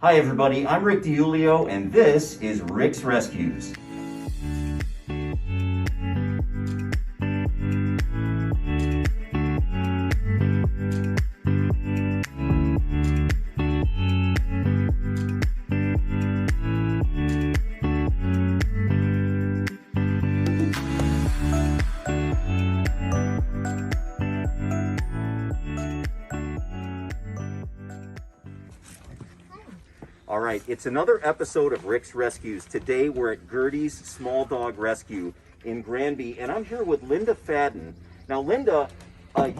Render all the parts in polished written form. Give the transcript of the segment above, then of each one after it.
Hi everybody, I'm Rick DiUlio and this is Rick's Rescues. All right, it's another episode of Rick's Rescues. Today we're at Gertie's Small Dog Rescue in Granby, and I'm here with Linda Fadden. Now, Linda,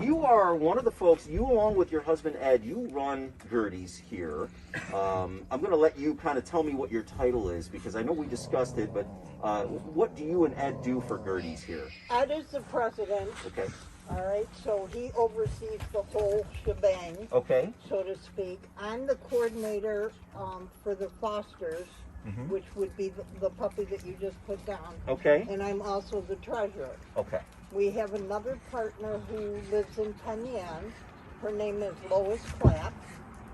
you are one of the folks, you along with your husband Ed, you run Gertie's here. I'm going to let you kind of tell me what your title is, because I know we discussed it, but what do you and Ed do for Gertie's here? Ed is the president. Okay. All right, so he oversees the whole shebang, Okay. so to speak. I'm the coordinator for the fosters, which would be the puppy that you just put down. Okay. And I'm also the treasurer. Okay. We have another partner who lives in Marianne. Her name is Lois Clapp,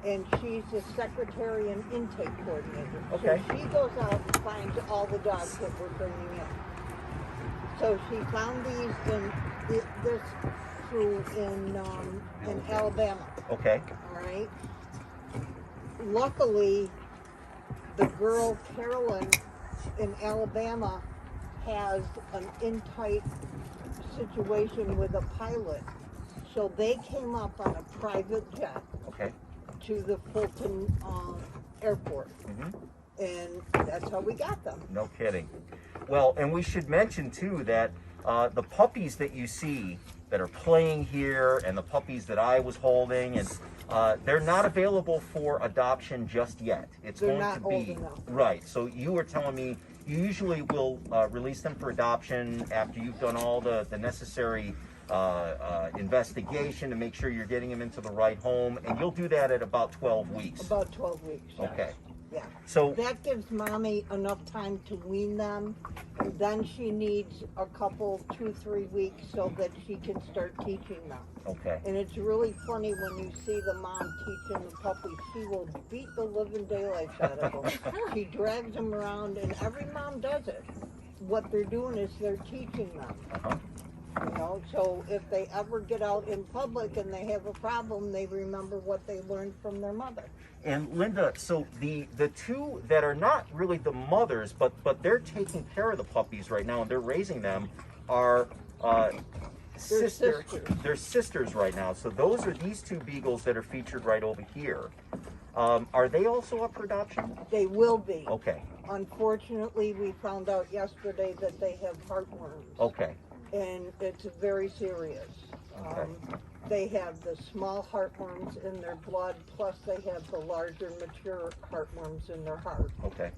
and she's the secretary and intake coordinator. Okay. So she goes out and finds all the dogs that we're bringing in. So she found these in this crew in Alabama. Okay. All right. Luckily, the girl Carolyn in Alabama has an in-tight situation with a pilot, so they came up on a private jet Okay. to the Fulton airport, and that's how we got them. No kidding. Well, and we should mention too that the puppies that you see that are playing here and the puppies that I was holding, and they're not available for adoption just yet. It's They're going not to old be enough. right. So you were telling me you usually will release them for adoption after you've done all the necessary investigation to make sure you're getting them into the right home, and you'll do that at about 12 weeks. About 12 weeks. Yes. Okay. Yeah. So That gives mommy enough time to wean them, and then she needs a couple, 2-3 weeks so that she can start teaching them. okay. And it's really funny when you see the mom teaching the puppy, she will beat the living daylights out of them. She drags them around, and every mom does it. What they're doing is they're teaching them. Uh-huh. You know, so if they ever get out in public and they have a problem, they remember what they learned from their mother. And Linda, so the two that are not really the mothers, but they're taking care of the puppies right now and they're raising them are sisters. They're sisters right now. So those are these two beagles that are featured right over here. Are they also up for adoption? They will be. Okay. Unfortunately, we found out yesterday that they have heartworms. Okay. And it's very serious. Okay. They have the small heartworms in their blood, plus they have the larger mature heartworms in their heart. Okay.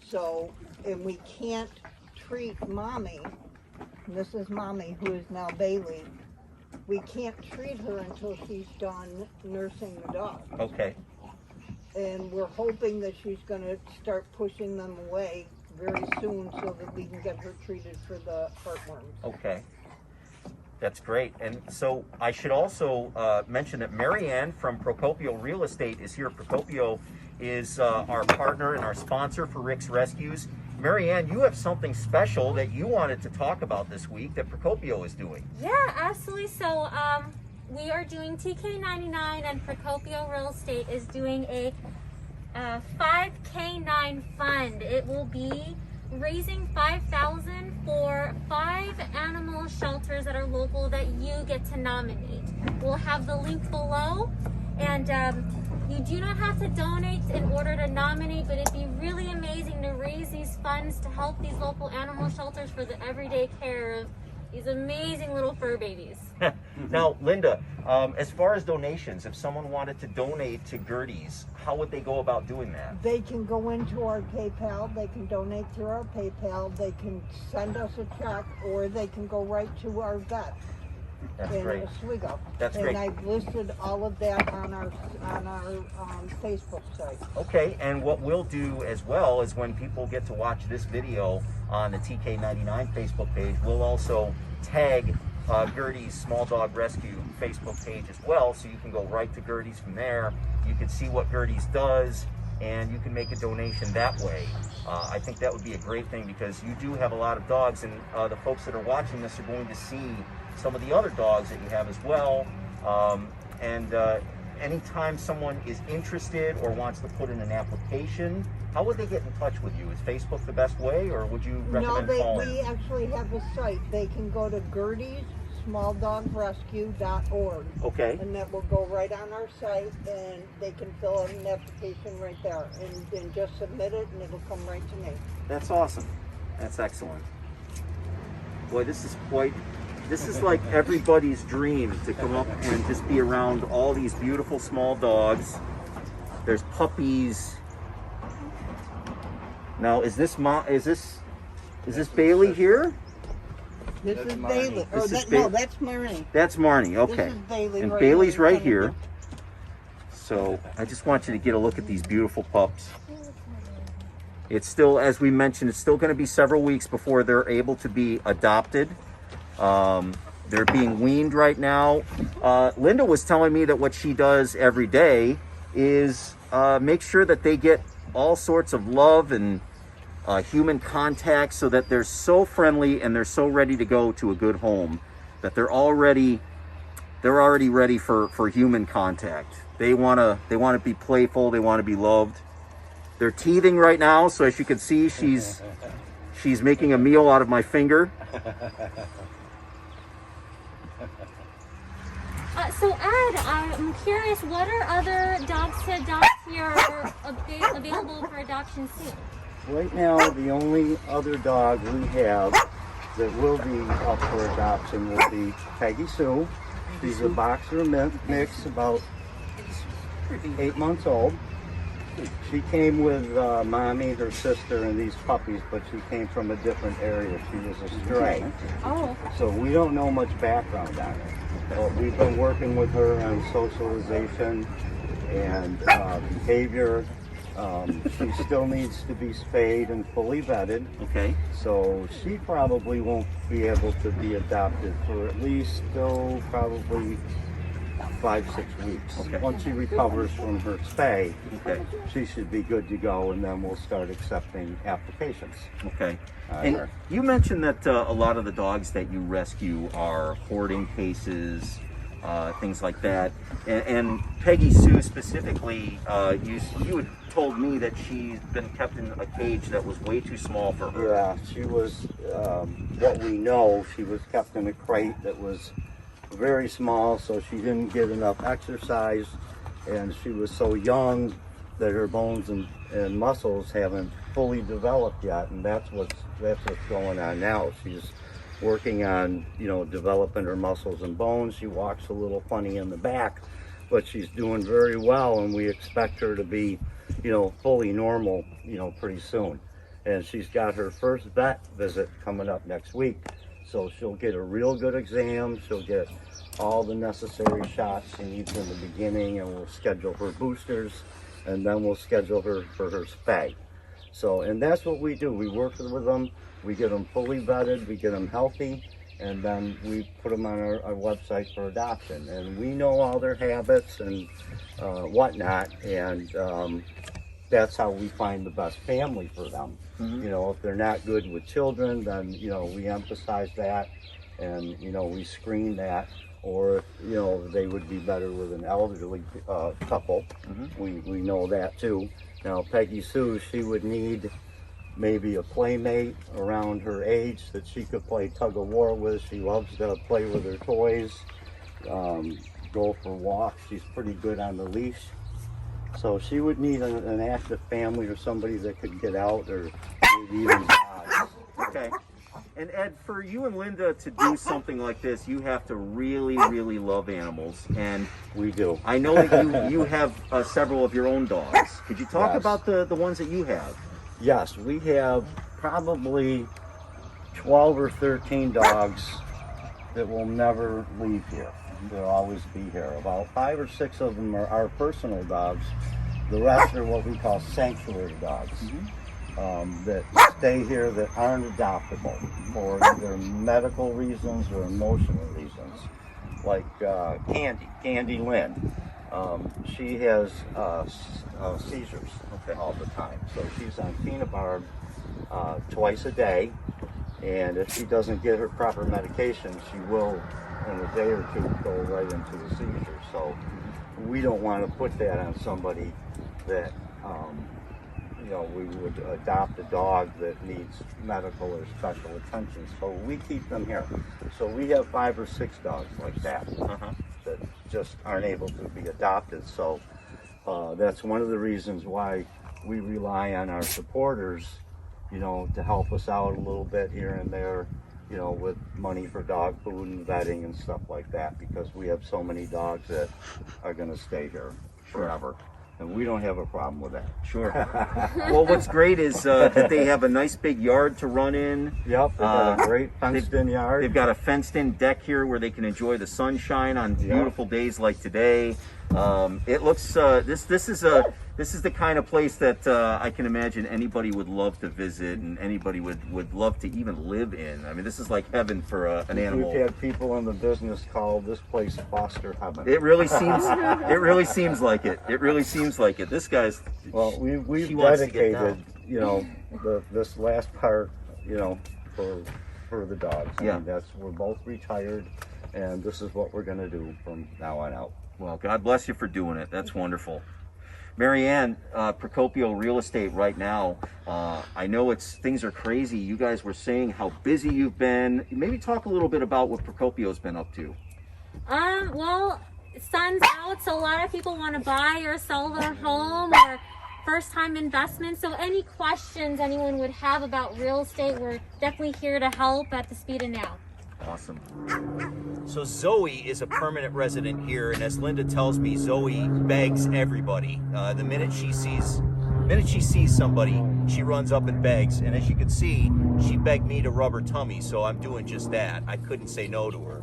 So, and we can't treat mommy, and this is mommy who is now Bailey, we can't treat her until she's done nursing the dog. Okay. And we're hoping that she's gonna start pushing them away very soon so that we can get her treated for the heartworms. Okay. That's great. And so I should also mention that Marianne from Procopio Real Estate is here. Procopio is our partner and our sponsor for Rick's Rescues. Marianne, you have something special that you wanted to talk about this week that Procopio is doing. Yeah, absolutely. So we are doing TK99, and Procopio Real Estate is doing a 5K9 fund. It will be raising $5,000 for 5 animal shelters that are local that you get to nominate. We'll have the link below, and you do not have to donate in order to nominate, but it'd be really amazing to raise these funds to help these local animal shelters for the everyday care of these amazing little fur babies. Now, Linda, as far as donations, if someone wanted to donate to Gertie's, how would they go about doing that? They can go into our PayPal, they can donate through our PayPal, they can send us a check, or they can go right to our vet That's in great. Oswego. That's and great. I've listed all of that on our Facebook site. Okay, and what we'll do as well is when people get to watch this video on the TK99 Facebook page, we'll also tag Gertie's Small Dog Rescue Facebook page as well, so you can go right to Gertie's from there. You can see what Gertie's does, and you can make a donation that way. I think that would be a great thing, because you do have a lot of dogs, and the folks that are watching this are going to see some of the other dogs that you have as well. Anytime someone is interested or wants to put in an application, how would they get in touch with you? Is Facebook the best way, or would you recommend calling? We actually have a site. They can go to Gertie'sSmallDogRescue.org. Okay. And that will go right on our site, and they can fill out an application right there, and just submit it, and it'll come right to me. That's awesome. That's excellent. Boy, this is like everybody's dream, to come up and just be around all these beautiful small dogs. There's puppies. Now, is this Bailey here? This is Bailey. This is No, that's Marnie. That's Marnie. Okay. This is Bailey. And right Bailey's here in right front of here. So I just want you to get a look at these beautiful pups. It's still, as we mentioned, it's still going to be several weeks before they're able to be adopted. They're being weaned right now. Linda was telling me that what she does every day is make sure that they get all sorts of love and human contact, so that they're so friendly and they're so ready to go to a good home that they're already ready for human contact. They want to be playful. They want to be loved. They're teething right now, so as you can see, she's making a meal out of my finger. So Ed, I'm curious, what are other dogs to adopt here available for adoption soon? Right now, the only other dog we have that will be up for adoption will be Peggy Sue. She's a boxer mix, about 8 months old. She came with mommy, her sister, and these puppies, but she came from a different area. She was a stray. Oh. So we don't know much background on her. But we've been working with her on socialization and behavior. She still needs to be spayed and fully vetted. Okay. So she probably won't be able to be adopted for at least probably 5-6 weeks. Okay. Once she recovers from her spay, Okay. she should be good to go, and then we'll start accepting applications. Okay. And you mentioned that a lot of the dogs that you rescue are hoarding cases, things like that. And Peggy Sue specifically, you had told me that she's been kept in a cage that was way too small for her. Yeah, she was, what we know, she was kept in a crate that was very small, so she didn't get enough exercise, and she was so young that her bones and muscles haven't fully developed yet, and that's what's going on now. She's working on, developing her muscles and bones. She walks a little funny in the back, but she's doing very well, and we expect her to be, fully normal, pretty soon. And she's got her first vet visit coming up next week, so she'll get a real good exam. She'll get all the necessary shots she needs in the beginning, and we'll schedule her boosters, and then we'll schedule her for her spay. So, and that's what we do. We work with them, we get them fully vetted, we get them healthy, and then we put them on our website for adoption. And we know all their habits and whatnot, and that's how we find the best family for them. Mm-hmm. If they're not good with children, then, we emphasize that, and, we screen that. Or, they would be better with an elderly couple. Mm-hmm. We know that too. Now, Peggy Sue, she would need maybe a playmate around her age that she could play tug of war with. She loves to play with her toys, go for walks. She's pretty good on the leash. So she would need an active family, or somebody that could get out, or maybe even dogs. Okay. And Ed, for you and Linda to do something like this, you have to really, really love animals. And we do. I know that you have several of your own dogs. Could you talk Yes. about the ones that you have? Yes, we have probably 12 or 13 dogs that will never leave here. They'll always be here. About 5 or 6 of them are our personal dogs. The rest are what we call sanctuary dogs. Mm-hmm. That stay here, that aren't adoptable for either medical reasons or emotional reasons. Like Candy Lynn. She has seizures all the time. So she's on phenobarb twice a day. And if she doesn't get her proper medication, she will, in a day or two, go right into a seizure. So we don't want to put that on somebody that, you know, we would adopt a dog that needs medical or special attention. So we keep them here. So we have 5 or 6 dogs like that that just aren't able to be adopted. So that's one of the reasons why we rely on our supporters, you know, to help us out a little bit here and there, you know, with money for dog food and vetting and stuff like that, because we have so many dogs that are going to stay here forever. And we don't have a problem with that. Sure. Well, what's great is that they have a nice big yard to run in. Yep, they've got a great fenced-in yard. They've got a fenced-in deck here where they can enjoy the sunshine on beautiful days like today. It looks this is the kind of place that I can imagine anybody would love to visit and anybody would love to even live in. I mean, this is like heaven for an animal. We've had people in the business call this place foster heaven. It really seems like it. It really seems like it. This guy's we've dedicated, you know, this last part, you know, for the dogs. I mean, we're both retired, and this is what we're going to do from now on out. Well, God bless you for doing it. That's wonderful. Marianne, Procopio Real Estate right now, I know things are crazy. You guys were saying how busy you've been. Maybe talk a little bit about what Procopio's been up to. Well, sun's out, so a lot of people want to buy or sell their home or first-time investment. So any questions anyone would have about real estate, we're definitely here to help at the speed of now. Awesome. So Zoe is a permanent resident here, and as Linda tells me, Zoe begs everybody. The minute she sees somebody, she runs up and begs. And as you can see, she begged me to rub her tummy, so I'm doing just that. I couldn't say no to her.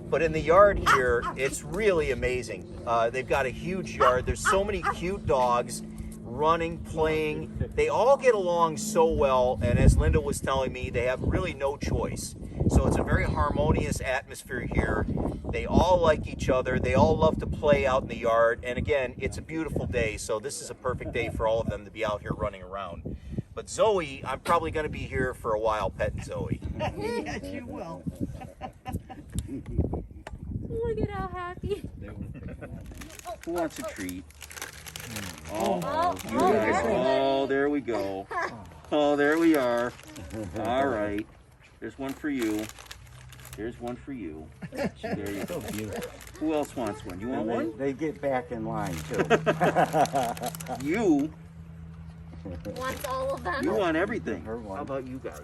But in the yard here, it's really amazing. They've got a huge yard. There's so many cute dogs running, playing. They all get along so well, and as Linda was telling me, they have really no choice. So it's a very harmonious atmosphere here. They all like each other. They all love to play out in the yard. And again, it's a beautiful day, so this is a perfect day for all of them to be out here running around. But Zoe, I'm probably going to be here for a while petting Zoe. Yes, you will. Look at how happy. Who wants a treat? There we go. Oh, there we are. All right. There's one for you. There's one for you. There you go. Who else wants one? You want one? They get back in line, too. You Wants all of them. You want everything. Her one. How about you guys?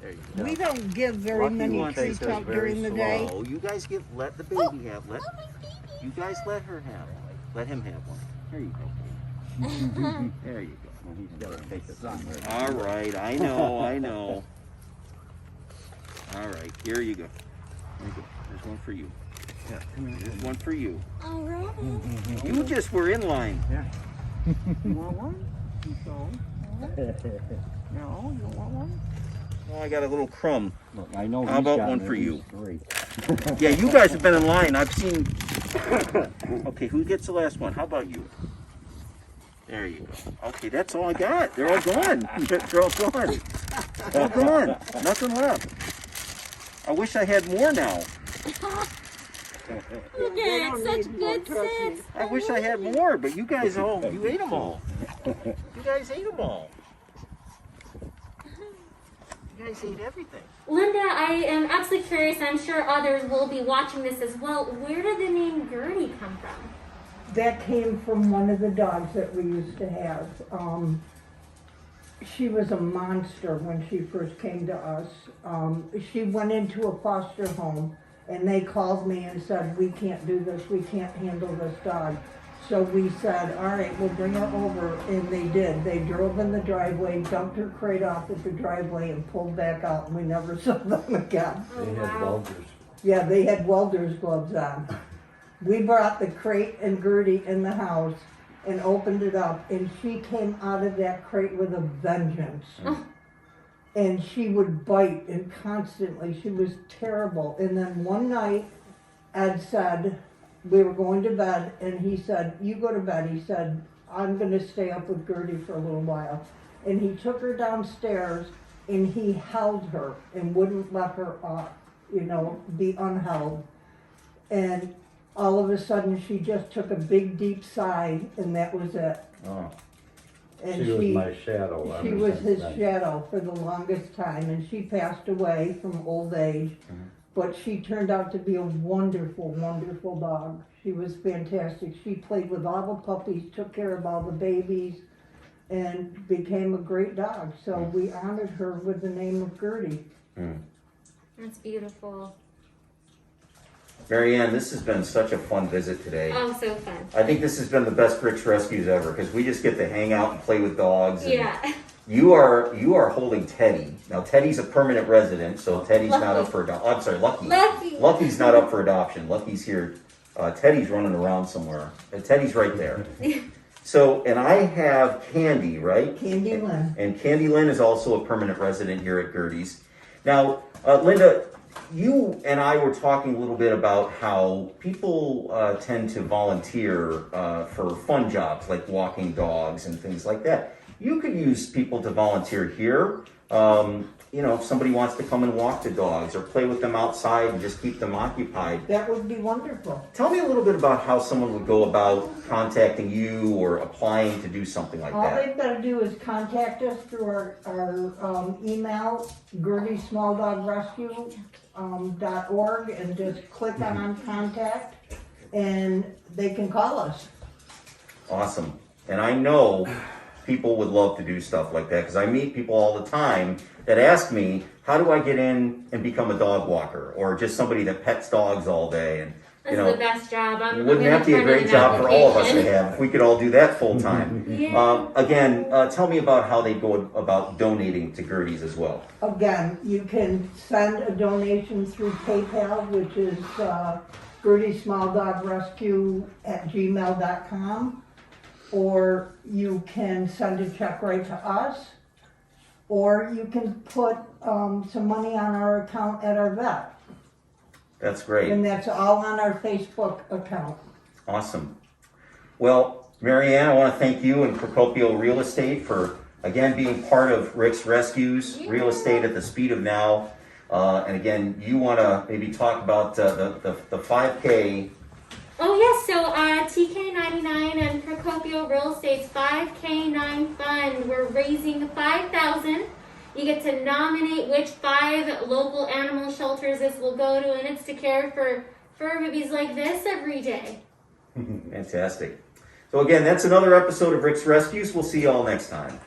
There you go. We don't give very Lucky many one treats takes us out very during the day. Oh, you guys let the baby have. You guys let her have. Let him have one. There you go. There you go. Well, he's got to take it somewhere. All right, I know. All right, here you go. There you go. There's one for you. Yeah, there's one for you. All right. You just were in line. Yeah. You want one? No, you don't want one? Oh, I got a little crumb. Look, I know. How he's about gotten one at for you? least 3. Yeah, you guys have been in line. I've seen. Okay, who gets the last one? How about you? There you go. Okay, that's all I got. They're all gone. They're all gone. All gone. Nothing left. I wish I had more now. Look at it, such good sits. I wish I had more, but you guys you ate them all. You guys ate them all. You guys ate everything. Linda, I am absolutely curious. I'm sure others will be watching this as well. Where did the name Gertie come from? That came from one of the dogs that we used to have. She was a monster when she first came to us. She went into a foster home and they called me and said, we can't do this, we can't handle this dog. So we said, all right, we'll bring her over, and they did. They drove in the driveway, dumped her crate off at the driveway, and pulled back out, and we never saw them again. They had welders. Yeah, they had welder's gloves on. We brought the crate and Gertie in the house and opened it up, and she came out of that crate with a vengeance. And she would bite, and constantly, she was terrible. And then one night, Ed said, we were going to bed, and he said, "You go to bed." He said, "I'm going to stay up with Gertie for a little while." And he took her downstairs, and he held her and wouldn't let her be unheld. And all of a sudden, she just took a big, deep sigh, and that was it. Oh, And she was my shadow. She ever was since his then. shadow for the longest time, and she passed away from old age. But she turned out to be a wonderful, wonderful dog. She was fantastic. She played with all the puppies, took care of all the babies, and became a great dog. So we honored her with the name of Gertie. That's beautiful. Marianne, this has been such a fun visit today. Oh, so fun. I think this has been the best Rick's Rescues ever because we just get to hang out and play with dogs. And Yeah. You are holding Teddy. Now Teddy's a permanent resident, so Teddy's not up for adoption. I'm sorry, Lucky. Lucky's not up for adoption. Lucky's here. Teddy's running around somewhere. Teddy's right there. So, and I have Candy, right? Candy Lynn. And Candy Lynn is also a permanent resident here at Gertie's. Now, Linda, you and I were talking a little bit about how people tend to volunteer for fun jobs like walking dogs and things like that. You could use people to volunteer here. If somebody wants to come and walk the dogs or play with them outside and just keep them occupied. That would be wonderful. Tell me a little bit about how someone would go about contacting you or applying to do something like All that. they've got to do is contact us through our email, GertieSmallDogRescue.org, and just click on contact, and they can call us. Awesome. And I know people would love to do stuff like that because I meet people all the time that ask me, how do I get in and become a dog walker or just somebody that pets dogs all day? And That's the best job. wouldn't that be a great job for all of us to have if we could all do that full time? Yeah. Again, tell me about how they go about donating to Gertie's as well. Again, you can send a donation through PayPal, which is GertieSmallDogRescue@gmail.com, or you can send a check right to us, or you can put some money on our account at our vet. That's great. And that's all on our Facebook account. Awesome. Well, Marianne, I want to thank you and Procopio Real Estate for, again, being part of Rick's Rescues, Real Estate at the Speed of Now. And again, you want to maybe talk about the 5K. Oh yes, so TK99 and Procopio Real Estate's 5K9 Fund. We're raising $5,000. You get to nominate which 5 local animal shelters this will go to, and it's to care for fur babies like this every day. Fantastic. So again, that's another episode of Rick's Rescues. We'll see you all next time.